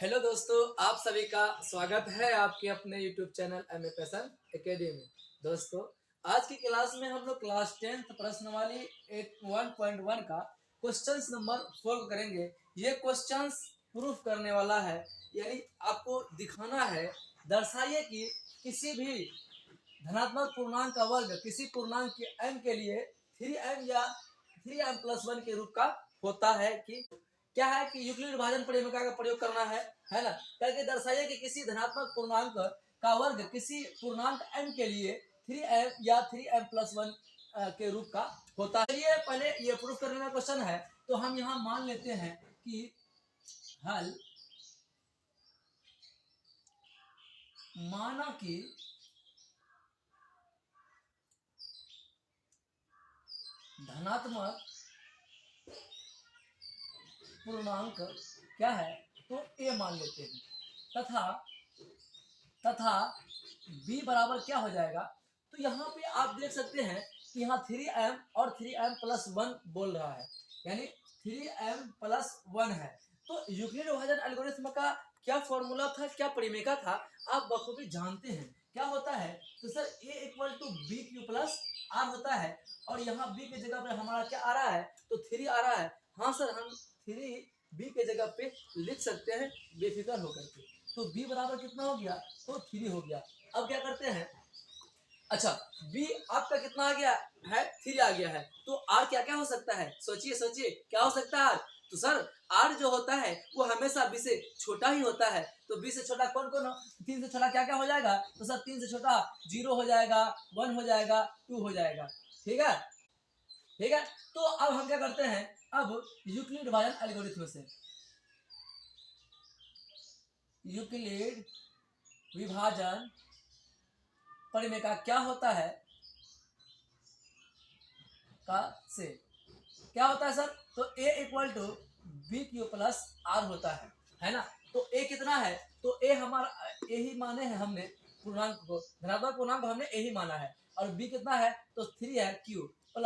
Hello दोस्तों, आप सभी का स्वागत है आपके अपने YouTube channel M A Passion Academy. दोस्तों, आज की क्लास में हम लोग क्लास 10th प्रश्नवाली 1.1 का क्वेश्चंस नंबर 4 को करेंगे। ये क्वेश्चंस प्रूफ करने वाला है, यानी आपको दिखाना है, दर्शाइए कि किसी भी धनात्मक पूर्णांक का वर्ग किसी पूर्णांक के m के लिए 3m या 3m+1 के रूप का होता है कि क्या है कि यूक्लिड विभाजन परिमेय का प्रयोग करना है ना। करके दर्शाइए कि किसी धनात्मक पूर्णांक का वर्ग किसी पूर्णांक m के लिए 3m या 3m+1 के रूप का होता है। चलिए पहले ये प्रूफ करने का क्वेश्चन है, तो हम यहाँ मान लेते हैं कि हल माना कि धनात्मक पूर्णांक क्या है, तो a मान लेते हैं तथा b बराबर क्या हो जाएगा। तो यहाँ पे आप देख सकते हैं कि यहाँ 3m और 3m+1 बोल रहा है, यानी 3m+1 है। तो यूक्लिड विभाजन एल्गोरिथ्म का क्या फॉर्मूला था, क्या परिमेय था, आप बखूबी जानते हैं। क्या होता है, तो सर a = b³ r होता है, और यहाँ b की जगह पे हमारा क्या आ रहा है, तो 3 आ रहा है। हाँ सर, हम 3b के जगह पे लिख सकते हैं बेफिक्र होकर के। तो b बराबर कितना हो गया, तो 3 हो गया। अब क्या करते हैं, अच्छा b आपका कितना आ गया है, 3 आ गया है। तो r क्या क्या हो सकता है, सोचिए क्या हो सकता है। तो सर r जो होता है वो हमेशा b से छोटा ही होता है। तो b से छोटा कौन कौन, 3 से छोटा क्या क्या हो जाएगा, तो सर 3 से छोटा 0 हो जाएगा, 1 हो जाएगा, 2 हो जाएगा। ठीक है। तो अब हम क्या करते हैं, अब यूक्लिड विभाजन एल्गोरिथ्म से यूक्लिड विभाजन परिमेय का क्या होता है, क्या होता है सर, तो a = b³ r होता है ना। तो a कितना है, तो a हमारा a ही माने हैं हमने पूर्णांक को, धनात्मक पूर्णांक हमने a ही माना है, और b कितना है, तो 3 है, q + r।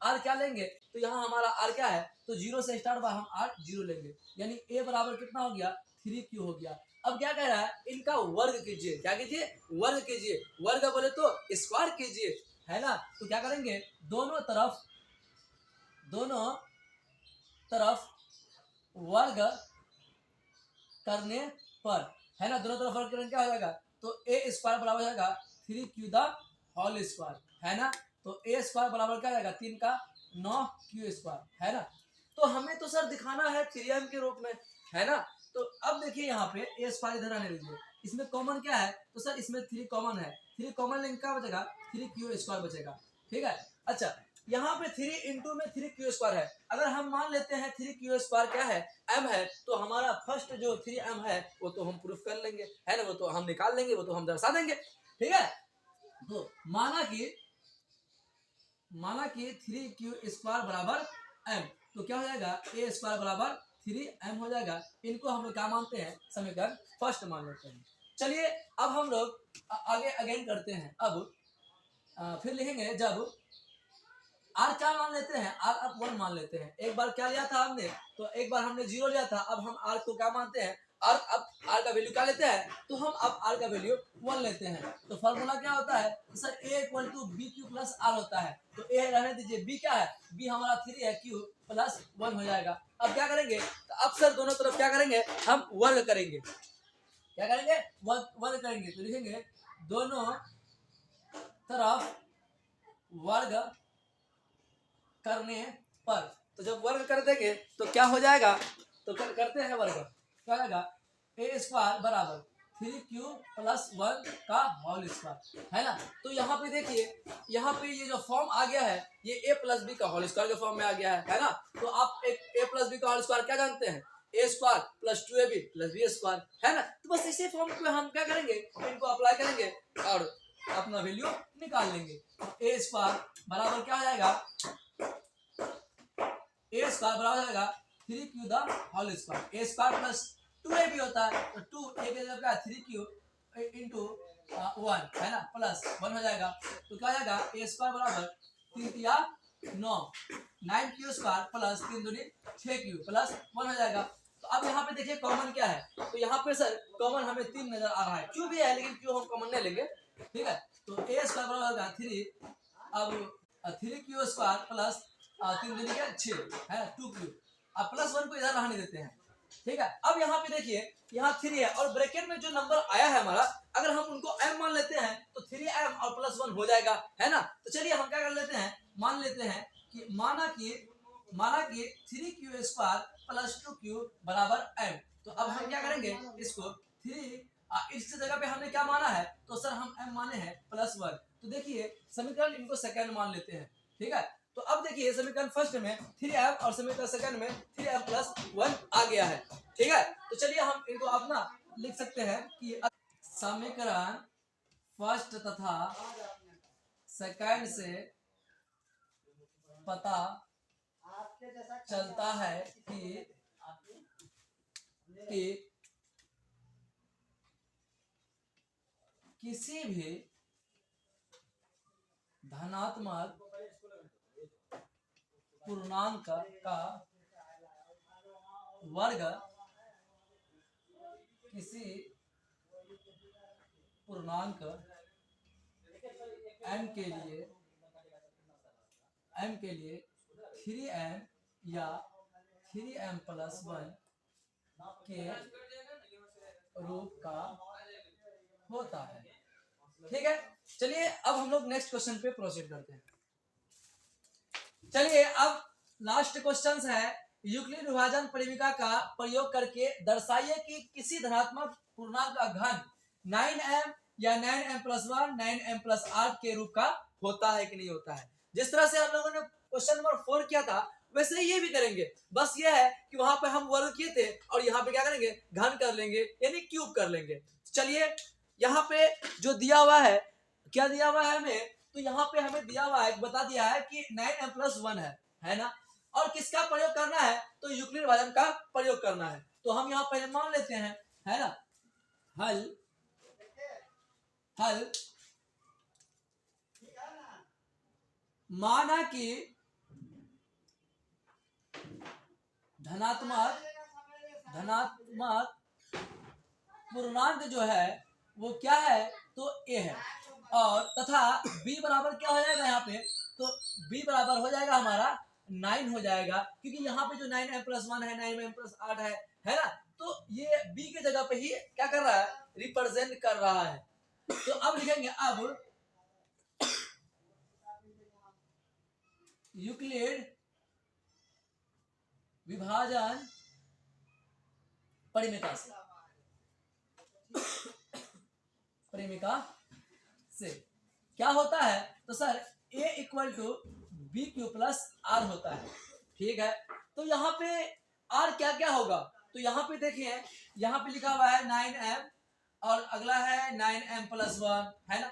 r क्या लेंगे, तो यहाँ हमारा r क्या है, तो 0 से स्टार्ट हुआ, हम r 0 लेंगे, यानी a बराबर कितना हो गया, 3q हो गया। अब क्या कह रहा है, इनका वर्ग कीजिए। क्या कीजिए, वर्ग कीजिए। वर्ग बोले तो स्क्वायर कीजिए, है ना। तो क्या करेंगे, दोनों तरफ वर्ग करने पर, है ना, दोनों तरफ वर्ग करने क्या हो जाएगा, तो a² बराबर हो जाएगा 3q² है ना। तो a² बराबर क्या जाएगा, 3 का 9q², है ना। तो हमें तो सर दिखाना है 3m के रूप में, है ना। तो अब देखिए यहाँ पे a² इधर आने लीजिए, इसमें कॉमन क्या है, तो सर इसमें 3 कॉमन है, 3 कॉमन लेंगे क्या बचेगा, 3q² बचेगा। ठीक है। अच्छा, यहाँ पे 3 इंटू में 3q² है। अगर हम मान लेते हैं 3q² क्या है, m है, तो हमारा फर्स्ट जो 3m है वो तो हम प्रूफ कर लेंगे, है ना, वो तो हम निकाल लेंगे, वो तो हम दर्शा देंगे। ठीक है। तो माना कि 3q² बराबर m, तो क्या हो जाएगा, a² बराबर 3m हो जाएगा। इनको हम लोग क्या मानते हैं, समीकरण फर्स्ट मान लेते हैं। चलिए अब हम लोग आगे अगेन करते हैं। अब फिर लिखेंगे, जब r क्या मान लेते हैं, r अब 1 मान लेते हैं। एक बार क्या लिया था हमने, तो एक बार हमने 0 लिया था, अब हम r को क्या मानते हैं, r अब r का वैल्यू क्या लेते हैं, तो हम अब r का वैल्यू 1 लेते हैं। तो फॉर्मूला क्या होता है, तो सर a = b³ r होता है। तो a रहने दीजिए, b क्या है, b हमारा 3 है, q + 1 हो जाएगा। अब क्या करेंगे, तो अब सर दोनों तरफ क्या करेंगे, हम वर्ग करेंगे। क्या करेंगे, वर्ग करेंगे। तो लिखेंगे दोनों तरफ वर्ग करने पर, तो जब वर्ग कर देंगे तो क्या हो जाएगा, तो करते हैं वर्ग, क्या हो जाएगा, a² बराबर 3q+1 का होल स्क्वायर, है ना। तो यहाँ पे देखिए, यहाँ पे ये जो फॉर्म आ गया है, ये a+b का होल स्क्वायर के फॉर्म में आ गया है ना। तो आप एक a+b का होल स्क्वायर क्या जानते हैं, a² + 2ab + b², है ना। तो बस इसी फॉर्म पे हम क्या करेंगे, इनको अप्लाई करेंगे और अपना वैल्यू निकाल लेंगे। a² बराबर क्या हो जाएगा, a² बराबर हो जाएगा 3q² a² + 2ab होता है, तो 2 a के जगह क्या है, 3q × 1, है ना, प्लस 1 हो जाएगा। तो क्या हो जाएगा, a² बराबर 3 × 9 9q² + 3 दूनी 6q + 1 हो जाएगा। तो अब यहाँ पे देखिए कॉमन क्या है, तो यहाँ पे सर कॉमन हमें 3 नजर आ रहा है, क्यू भी है लेकिन क्यू हम कॉमन नहीं लेंगे, ठीक है। तो ए स्क्वायर बराबर होगा 3, अब 3q² प्लस 3 दूनी क्या 6 है 2q, अब +1 को इधर रहने देते हैं, ठीक है। अब यहाँ पे देखिए यहाँ 3 है और ब्रैकेट में जो नंबर आया है हमारा, अगर हम उनको m मान लेते हैं तो 3m और +1 हो जाएगा, है ना। तो चलिए हम क्या कर लेते हैं, मान लेते हैं कि माना कि 3q² प्लस 2q बराबर m। तो अब हम क्या करेंगे, इसको 3 इस जगह पे हमने क्या माना है, तो सर हम m माने हैं +1। तो देखिए समीकरण इनको सेकंड मान लेते हैं, ठीक है। तो अब देखिए समीकरण फर्स्ट में 3m और समीकरण सेकंड में 3m+1 आ गया है, ठीक है। तो चलिए हम इनको अपना लिख सकते हैं कि समीकरण फर्स्ट तथा सेकंड से पता चलता है कि किसी भी धनात्मक पूर्णांक का वर्ग किसी पूर्णांक m के लिए 3m या 3m+1 के रूप का होता है, ठीक है। चलिए अब हम लोग नेक्स्ट क्वेश्चन पे प्रोसीड करते हैं। चलिए अब लास्ट क्वेश्चन है, यूक्लिड विभाजन परिमिका का प्रयोग करके दर्शाइए कि किसी धनात्मक पूर्णांक का घन 9m या 9m+1 9m+8 के रूप का होता है कि नहीं होता है। जिस तरह से हम लोगों ने क्वेश्चन नंबर 4 किया था वैसे ही ये भी करेंगे, बस ये है कि वहां पे हम वर्ग किए थे और यहाँ पे क्या करेंगे, घन कर लेंगे यानी क्यूब कर लेंगे। चलिए यहाँ पे जो दिया हुआ है, क्या दिया हुआ है हमें, तो यहाँ पे हमें दिया हुआ है, बता दिया है कि 9m+1 है ना, और किसका प्रयोग करना है, तो यूक्लिड विभाजन का प्रयोग करना है। तो हम यहाँ पहले मान लेते हैं, है ना, हल माना कि धनात्मक पूर्णांक जो है वो क्या है, तो a है, और तथा b बराबर क्या हो जाएगा यहाँ पे, तो b बराबर हो जाएगा हमारा 9 हो जाएगा, क्योंकि यहाँ पे जो 9m+1 है 9m+8 है ना, तो ये b के जगह पे ही क्या कर रहा है, रिप्रेजेंट कर रहा है। तो अब लिखेंगे, अब यूक्लिड विभाजन परिमिका से क्या होता है, तो सर a = bq+r होता है, ठीक है। तो यहाँ पे r क्या क्या होगा, तो यहाँ पे देखिए यहाँ पे लिखा हुआ है 9m और अगला है 9m+1, है ना।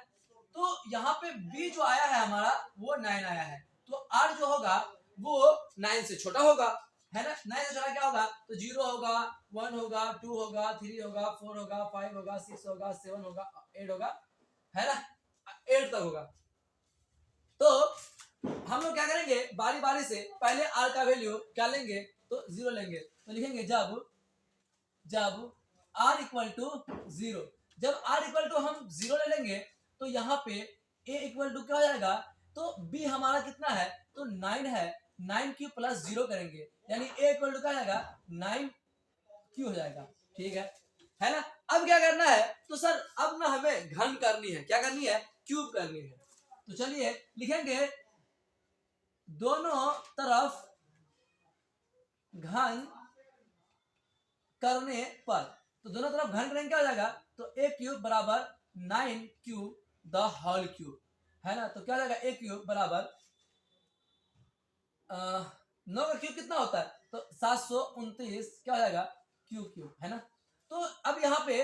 तो यहाँ पे b जो आया है हमारा वो 9 आया है, तो r जो होगा वो 9 से छोटा होगा, है ना। 9 से छोटा क्या होगा, तो 0 होगा, 1 होगा, 2 होगा, 3 होगा, 4 होगा, 5 होगा, 6 होगा, 7 होगा, 8 होगा, है ना, 8 तक होगा। तो हम लोग क्या करेंगे, बारी बारी से पहले r का वैल्यू क्या लेंगे, तो 0 लेंगे। तो लिखेंगे जब r = 0, जब r = हम 0 ले लेंगे तो यहाँ पे a = क्या हो जाएगा, तो b हमारा कितना है, तो 9 है, 9q + 0 करेंगे यानी a = क्या जाएगा 9q हो जाएगा, ठीक है ना। अब क्या करना है, तो सर अब ना हमें घन करनी है, क्या करनी है, क्यूब करनी है। तो चलिए लिखेंगे दोनों तरफ घन करने पर, तो दोनों तरफ घन करेंगे क्या हो जाएगा, तो a³ बराबर 9q द होल क्यूब, है ना। तो क्या हो जाएगा, a³ बराबर 9 का क्यूब कितना होता है, तो 729 क्या हो जाएगा क्यूब, है ना। तो अब यहाँ पे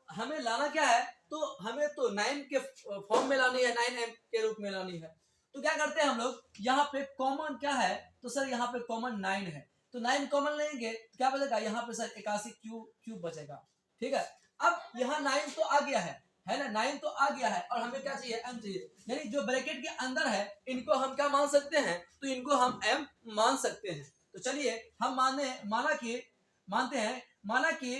हमें लाना क्या है, तो हमें तो 9 के फॉर्म में लानी है, 9m के रूप में लानी है। तो क्या करते हैं हम लोग, यहाँ पे कॉमन क्या है, तो सर यहाँ पे कॉमन 9 है, तो 9 कॉमन लेंगे तो क्या बचेगा, यहाँ पे सर 81 क्यूब बचेगा, ठीक है। अब यहाँ 9 तो आ गया है ना, 9 तो आ गया है और हमें क्या चाहिए, m चाहिए, यानी जो ब्रैकेट के अंदर है इनको हम क्या मान सकते हैं, तो इनको हम m मान सकते हैं। तो चलिए हम माना कि मानते हैं, माना कि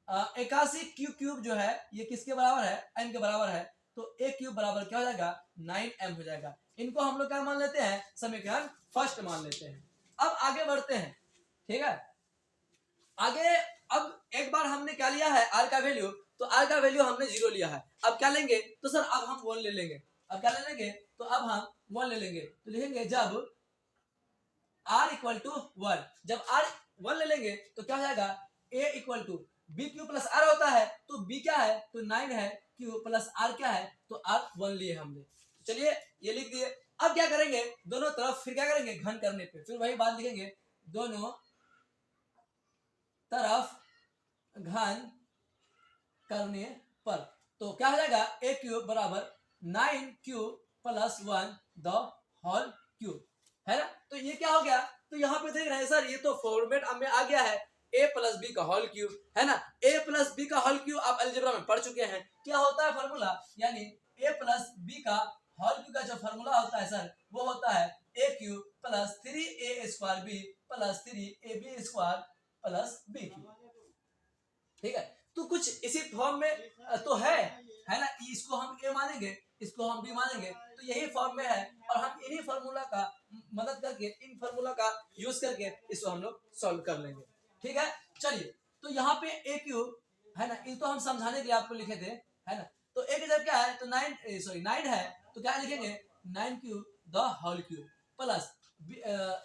81 क्यू क्यूब जो है ये किसके बराबर है, एम के बराबर है, तो ए क्यूब बराबर क्या हो जाएगा 9m हो जाएगा। इनको हम लोग क्या मान लेते हैं, समीकरण फर्स्ट मान लेते हैं। अब आगे बढ़ते हैं, ठीक है। आगे अब एक बार हमने क्या लिया है आर का वैल्यू, तो आर का वैल्यू हमने 0 लिया है। अब क्या लेंगे, तो सर अब हम 1 ले लेंगे। अब क्या ले लेंगे, तो अब हम 1 ले लेंगे। तो लिखेंगे जब r इक्वल टू 1, जब r 1 ले लेंगे तो क्या हो जाएगा, a equal to b q plus r होता है, तो b क्या है, तो 9 है, क्यू प्लस आर क्या है, तो r 1 लिए हमने। चलिए ये लिख दिए। अब क्या करेंगे, दोनों तरफ फिर क्या करेंगे, घन करने पे फिर वही बात लिखेंगे, दोनों तरफ घन करने पर, तो क्या हो जाएगा, ए क्यूब बराबर 9 cube plus 1 the whole cube, है ना। तो ये क्या हो गया, तो यहाँ पे देख रहे हैं सर, ये तो फॉर्मेट में आ गया है a प्लस बी का होल क्यूब, है ना। a प्लस बी का होल क्यूब आप अलजेब्रा में पढ़ चुके हैं, क्या होता है फार्मूला, यानी a प्लस बी का होल क्यूब का जो फार्मूला होता है सर, वो होता है a cube plus 3a square b plus 3ab square plus b cube, ठीक है। तो कुछ इसी फॉर्म में तो है ना, इसको हम a मानेंगे, इसको हम b मानेंगे, तो यही फॉर्म में है, और हम इन्हीं फार्मूला का मदद करके, इन फार्मूला का यूज करके इसको हम लोग सॉल्व कर लेंगे, ठीक है। चलिए, तो यहाँ पे a क्यूब है ना, इसको हम समझाने के लिए आपको लिखे थे, है ना। तो a की जब क्या है, तो 9 है, तो क्या लिखेंगे 9 cube the whole cube plus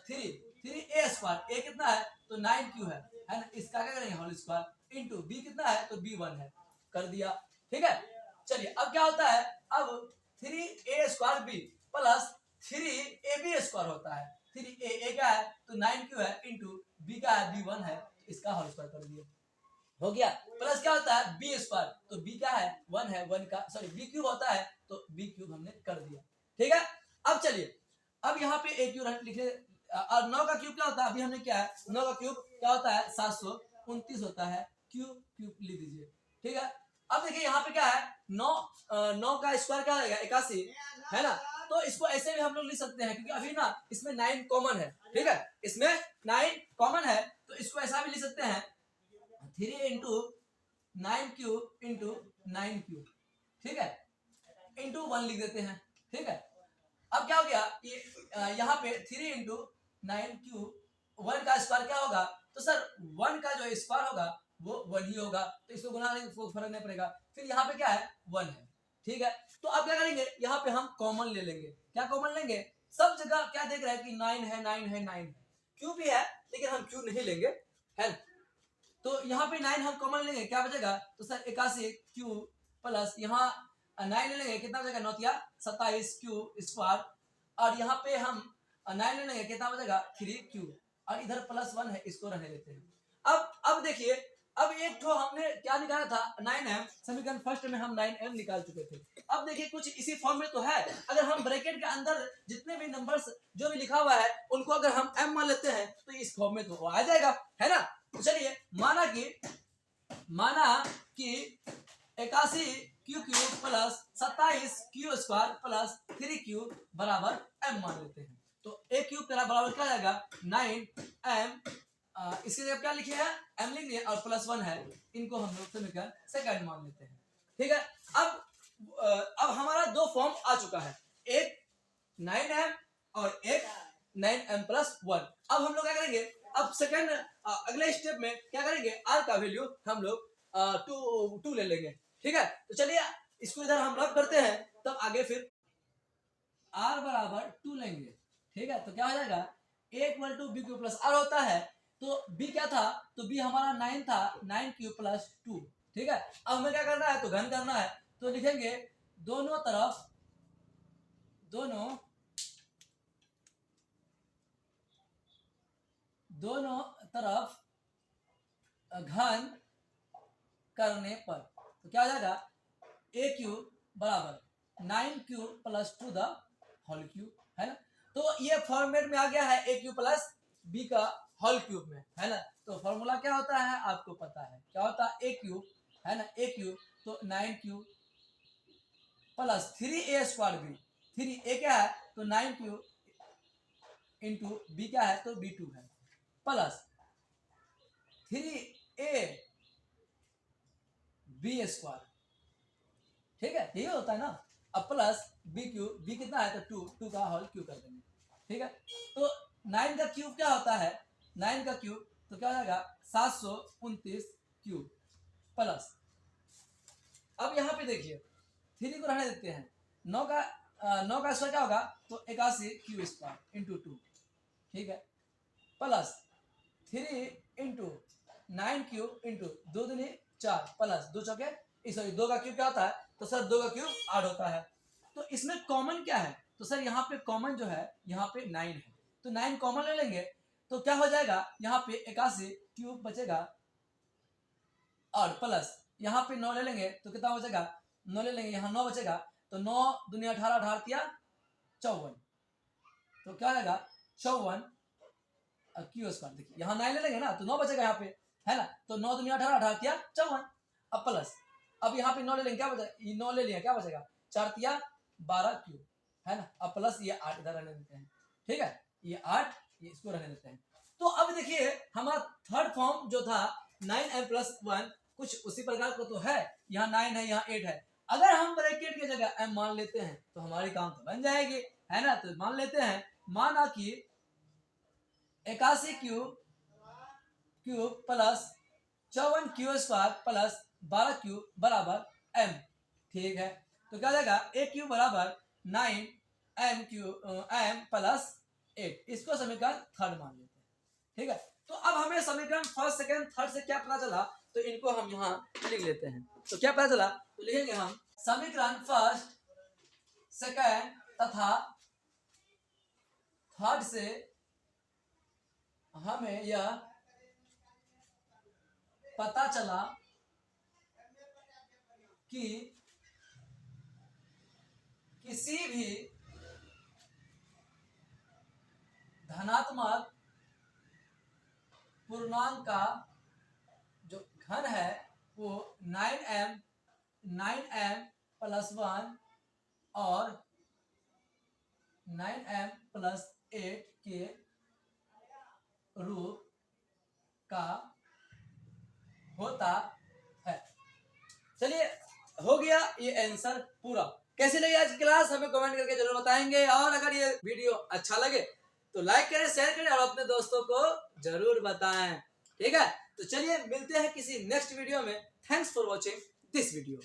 3a square, a कितना है, तो 9 क्यू है ना, इसका क्या करेंगे होल स्क्वायर इंटू b कितना है, तो b1 है, कर दिया, ठीक है। चलिए अब क्या होता है, अब 3a square b plus 3ab square होता है, 3a क्या है, तो 9 क्यू है, इंटू b का है b1 है, इसका होल स्क्वायर कर दिया, हो गया। प्लस क्या होता है बी स्क्वायर, तो बी क्या है 1 है, 1 का सॉरी बी क्यूब होता है, तो बी क्यूब हमने कर दिया, ठीक है। अब चलिए, अब यहाँ पे ए क्यूब लिखे, और 9 का क्यूब क्या होता है, अभी हमने क्या है, 9 का क्यूब क्या होता है 729 होता है, क्यूब क्यूब लिख दीजिए, ठीक है। अब देखिए यहाँ पे क्या है, 9 का स्क्वायर क्या होगा 81, है ना। तो इसको ऐसे भी हम लोग लिख सकते हैं, क्योंकि अभी ना इसमें 9 कॉमन है, ठीक है, इसमें 9 कॉमन है, तो इसको ऐसा भी लिख सकते हैं 3 इंटू 9 क्यूब इंटू 9 क्यूब, ठीक है, इंटू 1 लिख देते हैं, ठीक है। अब क्या हो गया, ये यहाँ पे 3 इंटू 9 क्यूब 1 का स्क्वायर क्या होगा, तो सर 1 का जो स्क्वायर होगा वो 1 ही होगा, तो इसको गुना लेंगे तो फर्क नहीं पड़ेगा। फिर यहाँ पे क्या है 1 है, ठीक है। तो अब क्या करेंगे, यहाँ पे हम कॉमन ले लेंगे, क्या कॉमन लेंगे, सब जगह क्या देख रहे हैं कि 9 है, 9 है, 9 है, क्यू भी है, लेकिन हम क्यू नहीं लेंगे, है। तो यहाँ पे 9 हम कॉमन लेंगे, क्या बचेगा, तो सर 81 क्यू प्लस यहाँ 9 ले लेंगे, कितना बचेगा 9 या 27 क्यू स्क्वायर, और यहाँ पे हम 9 ले लेंगे, कितना बचेगा 3 क्यू, और इधर प्लस 1 है, इसको रहने देते हैं। अब देखिए, अब एक तो हमने क्या निकाला था 9m, समीकरण फर्स्ट में हम 9m निकाल चुके थे। अब देखिए कुछ इसी फॉर्म में तो है, अगर हम ब्रैकेट के अंदर जितने भी नंबर्स जो भी लिखा हुआ है उनको अगर हम m मान लेते हैं, तो इस फॉर्म में तो आ जाएगा, है ना। तो चलिए, माना कि 81 Q cube plus 27 Q square plus 3 Q बराबर m मान लेते हैं, तो a क्यूब बराबर क्या जाएगा 9m, इसके जगह क्या लिखे हैं m लिख दिए, और प्लस 1 है, इनको हम लोग समीकरण सेकंड मान लेते हैं, ठीक है। अब हमारा दो फॉर्म आ चुका है, एक 9m और एक 9m प्लस 1। अब हम लोग क्या करेंगे, अब सेकंड अगले स्टेप में क्या करेंगे, r का वैल्यू हम लोग 2 ले लेंगे, ठीक है। तो चलिए इसको इधर हम रब करते हैं, तब आगे फिर r बराबर 2 लेंगे, ठीक है। तो क्या हो जाएगा, a equal to b q plus r होता है, तो b क्या था, तो b हमारा 9 था, 9 क्यू प्लस 2, ठीक है। अब हमें क्या करना है, तो घन करना है, तो लिखेंगे दोनों तरफ घन करने पर, तो क्या हो जाएगा a क्यूब बराबर 9 cube plus 2 the whole cube, है ना। तो ये फॉर्मेट में आ गया है a क्यूब प्लस b का होल क्यूब में, है ना। तो फॉर्मूला क्या होता है आपको पता है, क्या होता है a क्यूब, है ना, a क्यूब तो 9 cube plus 3a square b, 3a क्या है, तो 9 क्यूब इंटू b क्या है, तो b2 है, प्लस 3ab स्क्वायर, ठीक है, यही होता है ना। अब प्लस बी क्यूब, बी कितना है तो 2 का होल क्यूब कर देंगे, ठीक है। तो 9 का क्यूब क्या होता है, 9 का क्यूब तो क्या हो जाएगा 729 क्यूब प्लस, अब यहाँ पे देखिए 3 को रहने देते हैं, 9 का स्क्वायर क्या होगा तो 81 क्यू स्क्वायर इंटू 2, ठीक है, प्लस 3 इंटू 9 क्यूब इंटू 2 दूनी 4 प्लस 2 चौके, सॉरी 2 का क्यूब क्या होता है तो सर 2 का क्यूब 8 होता है। तो इसमें कॉमन क्या है तो सर यहाँ पे कॉमन जो है यहाँ पे 9 है, तो 9 कॉमन ले लेंगे तो क्या हो जाएगा यहाँ पे 81 क्यूब बचेगा और प्लस यहाँ पे 9 ले लेंगे तो कितना बचेगा 9 ले लेंगे, यहाँ 9 बचेगा तो 9 दूनी 18 18 तिया 54, तो क्या आएगा 54 क्यू स्क्वायर। देखिए यहाँ 9 ले लेंगे ना तो 9 बचेगा यहाँ पे, है ना, तो 9 दूनी 18 18 तिया 54, अब प्लस अब यहाँ पे 9 ले लेंगे क्या बचेगा, 9 ले लिया क्या बचेगा 4 तिया 12 क्यूब, है ना, अब प्लस ये 8 इधर रहने देते हैं, ठीक है, ये 8 ये इसको रहने देते हैं। तो अब देखिए हमारा थर्ड फॉर्म जो था 9m+1 कुछ उसी प्रकार का तो है, यहाँ 9 है यहाँ 8 है, अगर हम ब्रैकेट की जगह m मान लेते हैं तो हमारी काम तो बन जाएगी, है ना। तो मान लेते हैं, माना कि 81 cube plus 54 Q square plus 12 cube बराबर m, ठीक है, तो क्या जाएगा a क्यूब बराबर 9m क्यूब m प्लस 8, इसको समीकरण थर्ड मान लेते हैं, ठीक है। तो अब हमें समीकरण फर्स्ट सेकंड थर्ड से क्या पता चला तो इनको हम यहाँ लिख लेते हैं। तो क्या पता चला तो लिखेंगे हम समीकरण फर्स्ट सेकंड तथा थर्ड से हमें यह पता चला कि किसी भी धनात्मक पूर्णांक का जो घन है वो 9m+1 और 9m+8 के रूप का होता है। चलिए हो गया ये आंसर पूरा। कैसी लगी आज की क्लास हमें कमेंट करके जरूर बताएंगे, और अगर ये वीडियो अच्छा लगे तो लाइक करें, शेयर करें और अपने दोस्तों को जरूर बताएं, ठीक है। तो चलिए मिलते हैं किसी नेक्स्ट वीडियो में। Thanks for watching this video.